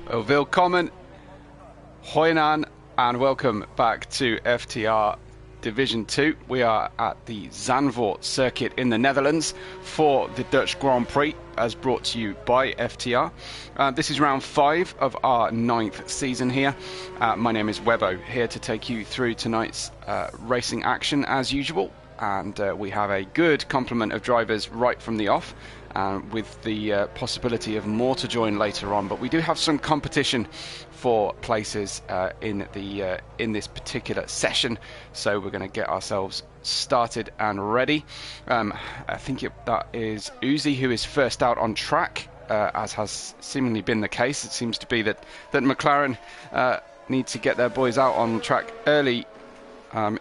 Willkommen, Hoinan, and welcome back to FTR Division 2. We are at the Zandvoort circuit in the Netherlands for the Dutch Grand Prix, as brought to you by FTR. This is round 5 of our 9th season here. My name is Webbo, here to take you through tonight's racing action as usual. And we have a good complement of drivers right from the off, with the possibility of more to join later on. But we do have some competition for places in this particular session, so we're going to get ourselves started and ready. I think that is Uzi who is first out on track, as has seemingly been the case. It seems to be that McLaren need to get their boys out on track early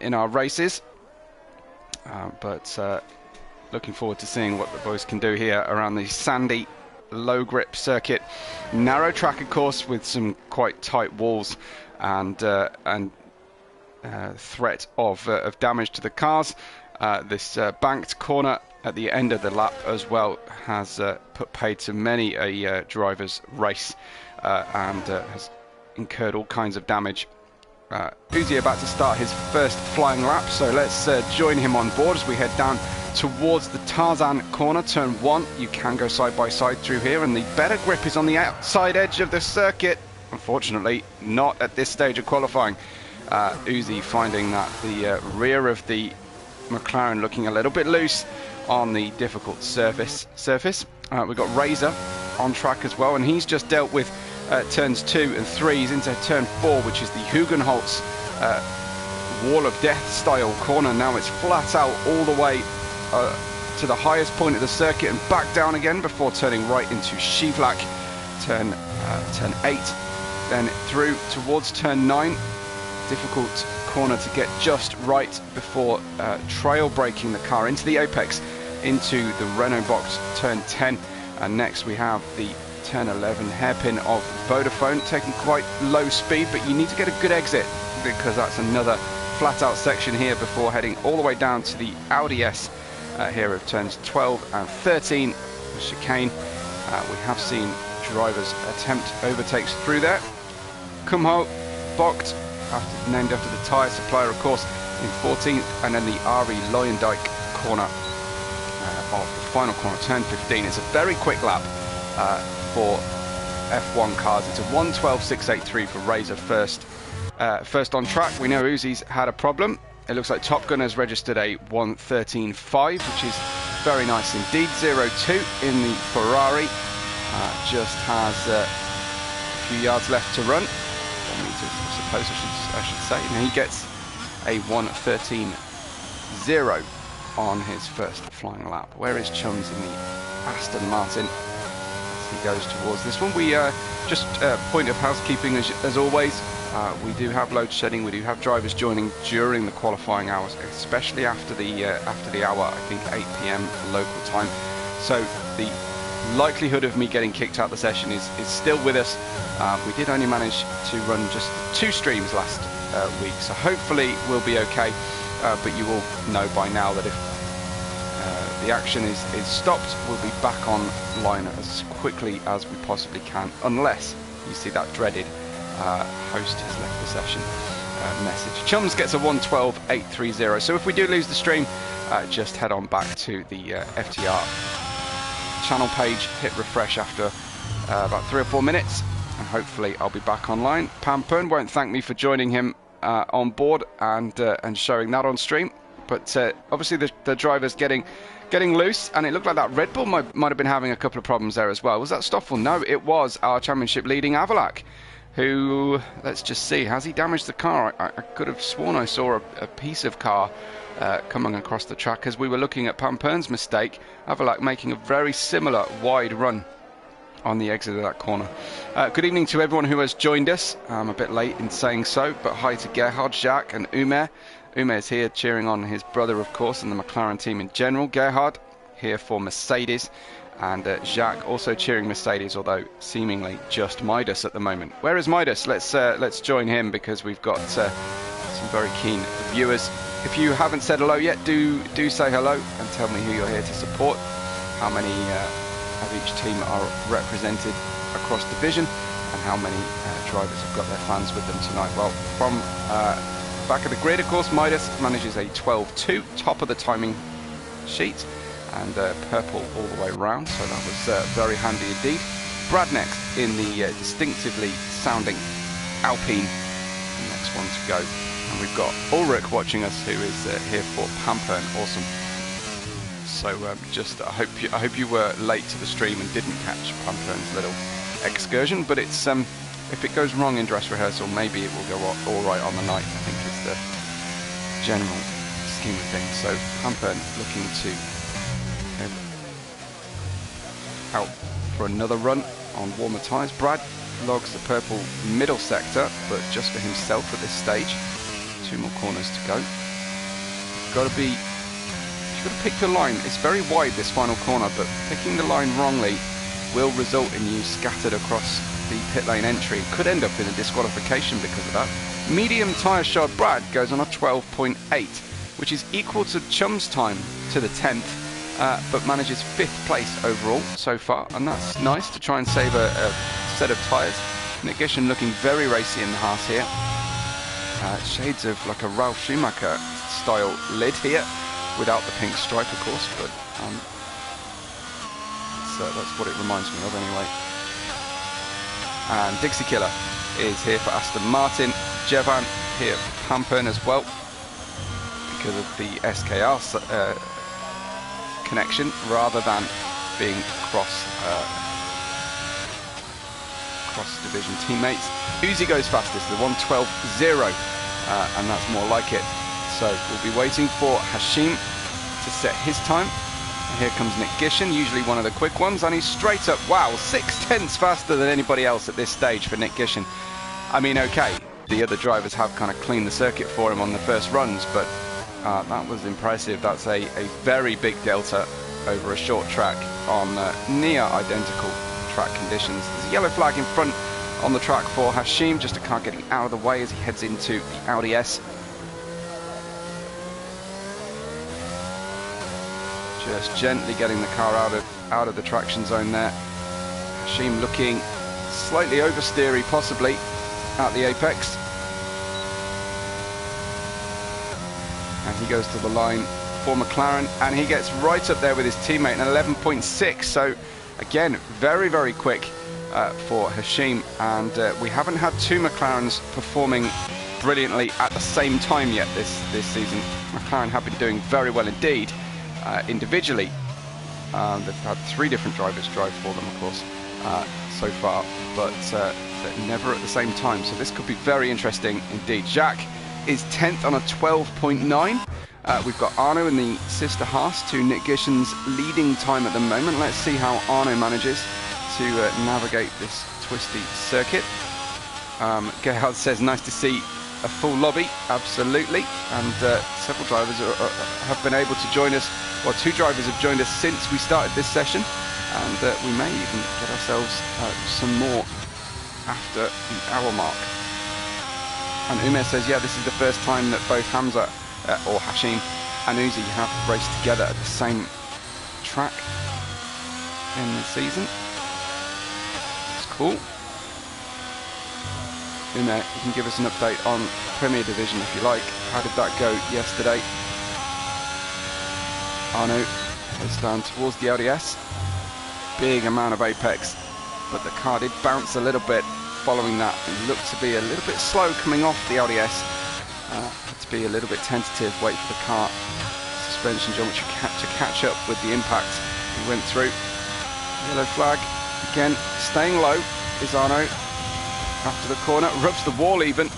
in our races. But looking forward to seeing what the boys can do here around the sandy, low grip circuit. Narrow track, of course, with some quite tight walls and threat of damage to the cars. This banked corner at the end of the lap as well has put paid to many a driver's race and has incurred all kinds of damage. Uzi about to start his first flying lap, so let's join him on board as we head down towards the Tarzan corner, turn 1. You can go side by side through here, and the better grip is on the outside edge of the circuit. Unfortunately, not at this stage of qualifying. Uzi finding that the rear of the McLaren looking a little bit loose on the difficult surface. We've got Razor on track as well, and he's just dealt with turns 2 and 3. He's into turn 4, which is the Hugenholtz wall of death style corner. Now it's flat out all the way to the highest point of the circuit and back down again before turning right into Schivlak, turn 8, then through towards turn 9. Difficult corner to get just right before trail braking the car into the apex, into the Renault box, turn 10. And next we have the turn 11 hairpin of Vodafone, taking quite low speed, but you need to get a good exit because that's another flat out section here before heading all the way down to the Audi S here of turns 12 and 13. The chicane, we have seen drivers attempt overtakes through there. Kumho, Vogt, named after the tyre supplier, of course, in 14th, and then the Ari Luyendijk corner of the final corner, turn 15. It's a very quick lap for F1 cars. It's a 1:12.683 for Razor first on track. We know Uzi's had a problem. It looks like Top Gun has registered a 1:13.5, which is very nice indeed. 0-2 in the Ferrari. Just has a few yards left to run. 4 meters, I suppose I should say. And he gets a 1:13.0 on his first flying lap. Where is Chums in the Aston Martin? He goes towards this one. We just point of housekeeping as always. We do have load shedding. We do have drivers joining during the qualifying hours, especially after the hour, I think 8 p.m. local time. So the likelihood of me getting kicked out of the session is still with us. We did only manage to run just 2 streams last week, so hopefully we'll be okay. But you will know by now that if the action is stopped, we'll be back online as quickly as we possibly can, unless you see that dreaded host has left the session message. Chums gets a 1:12.830, so if we do lose the stream, just head on back to the FTR channel page, hit refresh after about 3 or 4 minutes, and hopefully I'll be back online. Pampern won't thank me for joining him on board and showing that on stream, but obviously the driver's getting loose, and it looked like that Red Bull might have been having a couple of problems there as well. Was that Stoffel? No, it was our championship leading Avalak, who, let's just see, has he damaged the car? I could have sworn I saw a piece of car coming across the track as we were looking at Pampern's mistake. Avalak making a very similar wide run on the exit of that corner. Good evening to everyone who has joined us. I'm a bit late in saying so, but hi to Gerhard, Jacques and Umer. Umer is here cheering on his brother, of course, and the McLaren team in general. Gerhard here for Mercedes, and Jacques also cheering Mercedes, although seemingly just Midas at the moment. Where is Midas? Let's join him, because we've got some very keen viewers. If you haven't said hello yet, do say hello and tell me who you're here to support, how many of each team are represented across division, and how many drivers have got their fans with them tonight. Well, from back of the grid, of course, Midas manages a 12.2, top of the timing sheet, and purple all the way around, so that was very handy indeed. Brad next in the distinctively sounding Alpine, next one to go. And we've got Ulrich watching us, who is here for Pampern. Awesome. So just I hope you were late to the stream and didn't catch Pampern's little excursion, but it's if it goes wrong in dress rehearsal, maybe it will go all right on the night, I think is the general scheme of things. So Pampern looking to out for another run on warmer tyres. Brad logs the purple middle sector, but just for himself at this stage. 2 more corners to go. You've got to pick your line. It's very wide, this final corner, but picking the line wrongly will result in you scattered across the pit lane entry. It could end up in a disqualification because of that. Medium tyre shod Brad goes on a 12.8, which is equal to Chum's time to the 10th, but manages 5th place overall so far, and that's nice to try and save a set of tyres. Nick Gishen looking very racy in the Haas here. Shades of like a Ralf Schumacher style lid here, without the pink stripe of course, but that's what it reminds me of anyway. And Dixie Killer is here for Aston Martin. Jevan here for Pampern as well, because of the SKR connection, rather than being cross division teammates. Uzi goes fastest, the 1:12.0, and that's more like it. So we'll be waiting for Hashim to set his time. And here comes Nick Gishen, usually one of the quick ones, and he's straight up, wow, 6/10 faster than anybody else at this stage for Nick Gishen. I mean, okay, the other drivers have kind of cleaned the circuit for him on the first runs, but that was impressive. That's a very big delta over a short track on near identical track conditions. There's a yellow flag in front on the track for Hashim, just a car getting out of the way as he heads into the Audi S. Just gently getting the car out of the traction zone there. Hashim looking slightly oversteery, possibly at the apex. And he goes to the line for McLaren, and he gets right up there with his teammate, an 11.6. So again, very, very quick for Hashim, and we haven't had 2 McLarens performing brilliantly at the same time yet this season. McLaren have been doing very well indeed individually. They've had 3 different drivers drive for them, of course, so far, but never at the same time. So this could be very interesting indeed. Jacques is 10th on a 12.9. We've got Arno in the sister Haas to Nick Gishen's leading time at the moment. Let's see how Arno manages to navigate this twisty circuit. Gerhard says, nice to see a full lobby. Absolutely. And several drivers have been able to join us. Well, 2 drivers have joined us since we started this session, and we may even get ourselves some more after the hour mark. And Umer says, yeah, this is the first time that both Hamza or Hashim and Uzi have raced together at the same track in the season. It's cool. Umer, you can give us an update on Premier Division if you like. How did that go yesterday? Arno heads down towards the Audi S. Big amount of apex, but the car did bounce a little bit following that. It looked to be a little bit slow coming off the Audi S. Had to be a little bit tentative, wait for the car suspension geometry to catch up with the impact. He went through. Yellow flag again, staying low is Arno after the corner, rubs the wall even,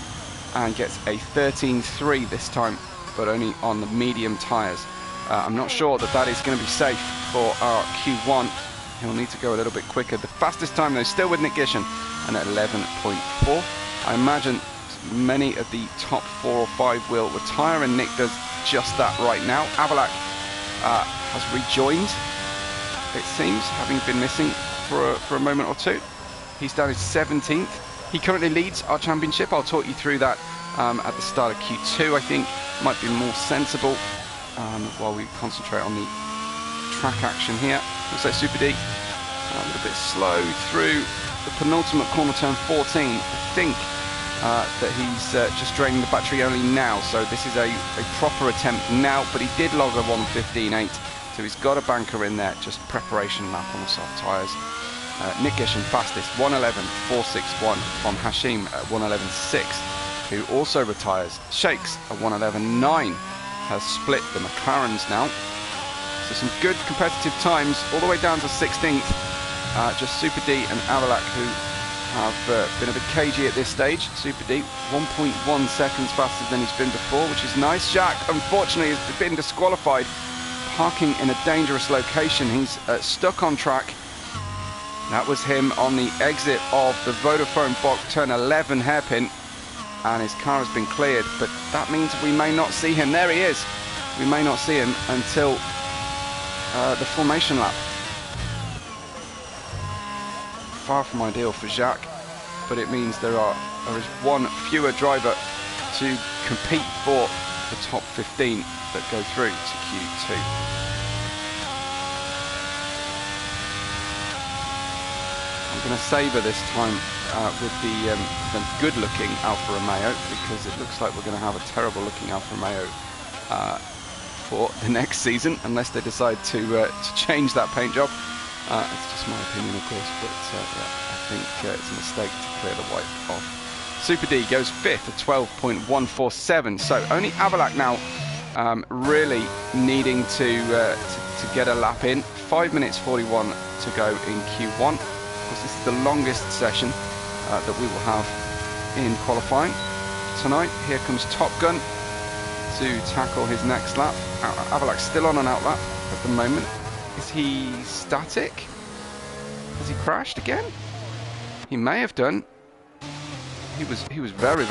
and gets a 13.3 this time, but only on the medium tyres. I'm not sure that is going to be safe for our Q1. He'll need to go a little bit quicker. The fastest time though, still with Nick Gishen, and at 11.4. I imagine many of the top 4 or 5 will retire, and Nick does just that right now. Avalak has rejoined, it seems, having been missing for a moment or 2. He's down his 17th. He currently leads our championship. I'll talk you through that at the start of Q2, I think. Might be more sensible while we concentrate on the track action here. Looks like Super D a little bit slow through the penultimate corner, turn 14. I think that he's just draining the battery only now, so this is a proper attempt now, but he did log a 1:15.8, so he's got a banker in there, just preparation lap on the soft tyres. Nick Gisham fastest, 1:11.461 from Hashim at 1:11.6, who also retires. Shakes at 1:11.9 has split the McLarens now. So some good competitive times all the way down to 16th. Just Super D and Avalak who have been a bit cagey at this stage. Super D 1.1 seconds faster than he's been before, which is nice. Jack unfortunately has been disqualified, parking in a dangerous location. He's stuck on track. That was him on the exit of the Vodafone box, turn 11 hairpin, and his car has been cleared, but that means we may not see him. There he is. We may not see him until the formation lap. Far from ideal for Jacques, but it means there is one fewer driver to compete for the top 15 that go through to Q2. I'm going to savour this time with the good-looking Alfa Romeo, because it looks like we're going to have a terrible-looking Alfa Romeo for the next season, unless they decide to change that paint job. It's just my opinion, of course, but yeah, I think it's a mistake to clear the white off. Super D goes 5th at 12.147, so only Avalak now really needing to get a lap in. 5 minutes 41 to go in Q1. Of course, this is the longest session that we will have in qualifying tonight. Here comes Top Gun to tackle his next lap. Avalak's still on an outlap at the moment. Is he static? Has he crashed again? He may have done. He was very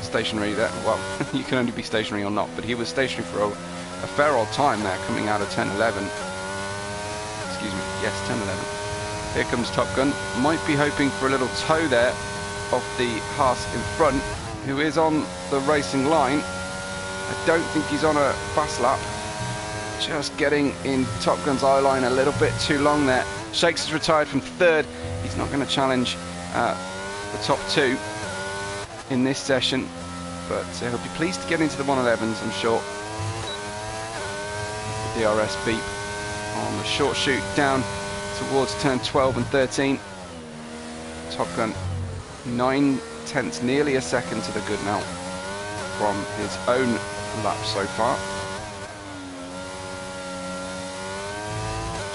stationary there. Well, you can only be stationary or not, but he was stationary for a fair old time there, coming out of 10:11. Excuse me. Yes, 10:11. Here comes Top Gun. Might be hoping for a little toe there of the Haas in front, who is on the racing line. I don't think he's on a fast lap. Just getting in Top Gun's eye line a little bit too long there. Shakes has retired from 3rd. He's not going to challenge the top 2 in this session, but he'll be pleased to get into the 111s, I'm sure. The DRS beep on the short shoot down towards turn 12 and 13. Top Gun 9/10, nearly a second to the good now from his own lap so far.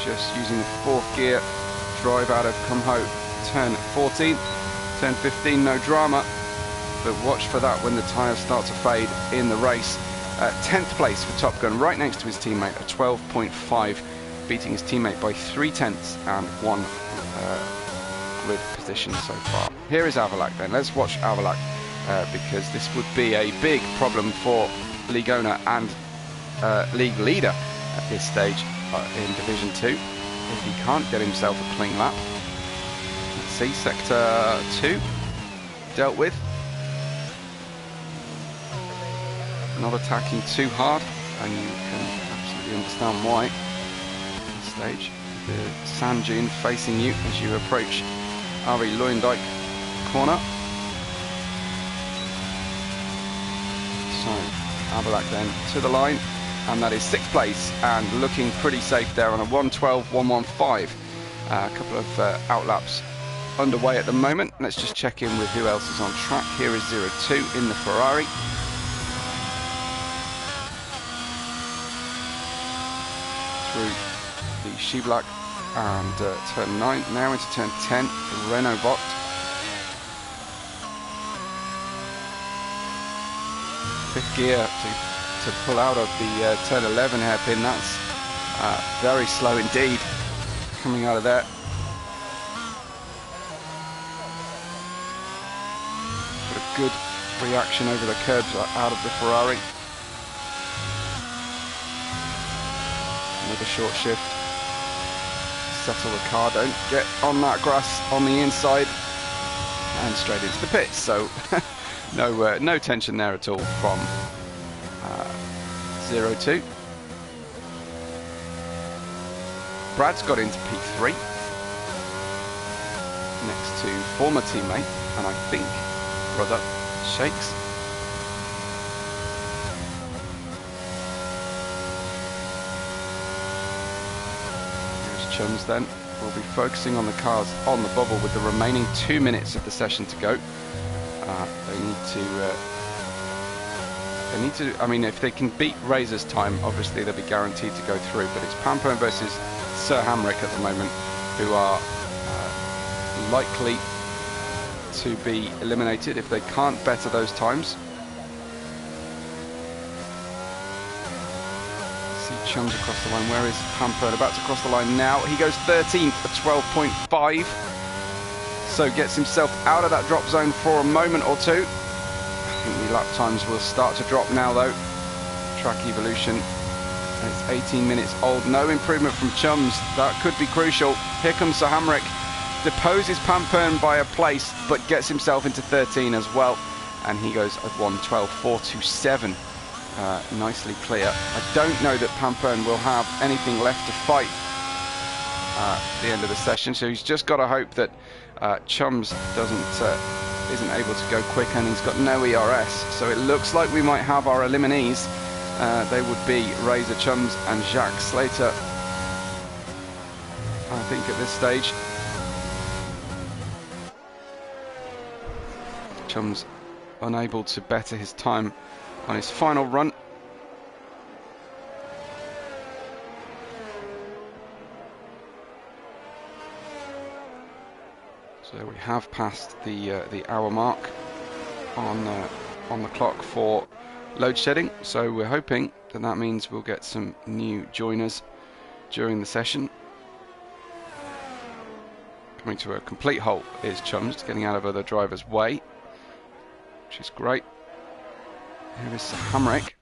Just using the 4th gear, drive out of Kumho, turn 14, turn 15, no drama, but watch for that when the tyres start to fade in the race. 10th place for Top Gun, right next to his teammate at 12.5, beating his teammate by 3/10 and 1 grid position so far. Here is Avalak then. Let's watch Avalak because this would be a big problem for league owner and league leader at this stage in Division 2 if he can't get himself a clean lap. Let's see, Sector 2 dealt with. Not attacking too hard, and you can absolutely understand why at this stage. The sand dune facing you as you approach Ari Luyendijk corner. So Avalak then to the line, and that is 6th place and looking pretty safe there on a 1:12.115. A couple of outlaps underway at the moment. Let's just check in with who else is on track. Here is 02 in the Ferrari. Through the Shiblack and turn 9, now into turn 10, the Renault Vogt. Fifth gear to pull out of the turn 11 hairpin. That's very slow indeed coming out of there. But a good reaction over the curbs out of the Ferrari. Another short shift. Settle the car, don't get on that grass on the inside, and straight into the pits. So no tension there at all from 02. Brad's got into P3. next to former teammate, and I think brother, Shakes. Here's Chums then. We'll be focusing on the cars on the bubble with the remaining 2 minutes of the session to go. They need to, I mean, if they can beat Razor's time, obviously they'll be guaranteed to go through, but it's Pampone versus Sir Hamrick at the moment, who are likely to be eliminated if they can't better those times. See Chums across the line. Where is Pampone? About to cross the line now. He goes 13th at 12.5. So gets himself out of that drop zone for a moment or two. I think the lap times will start to drop now though. Track evolution. It's 18 minutes old. No improvement from Chums. That could be crucial. Here comes Sir Hamrick. Deposes Pampone by a place, but gets himself into 13 as well. And he goes at 1:12.427. Nicely clear. I don't know that Pampone will have anything left to fight at the end of the session, so he's just got to hope that Chums isn't able to go quick, and he's got no ERS. So it looks like we might have our eliminees. They would be Razor, Chums and Jacques Slater, I think, at this stage. Chums unable to better his time on his final run. So we have passed the hour mark on the clock for load shedding. So we're hoping that that means we'll get some new joiners during the session. Coming to a complete halt is Chums, getting out of other drivers' way, which is great. Here is Sir Hamrick.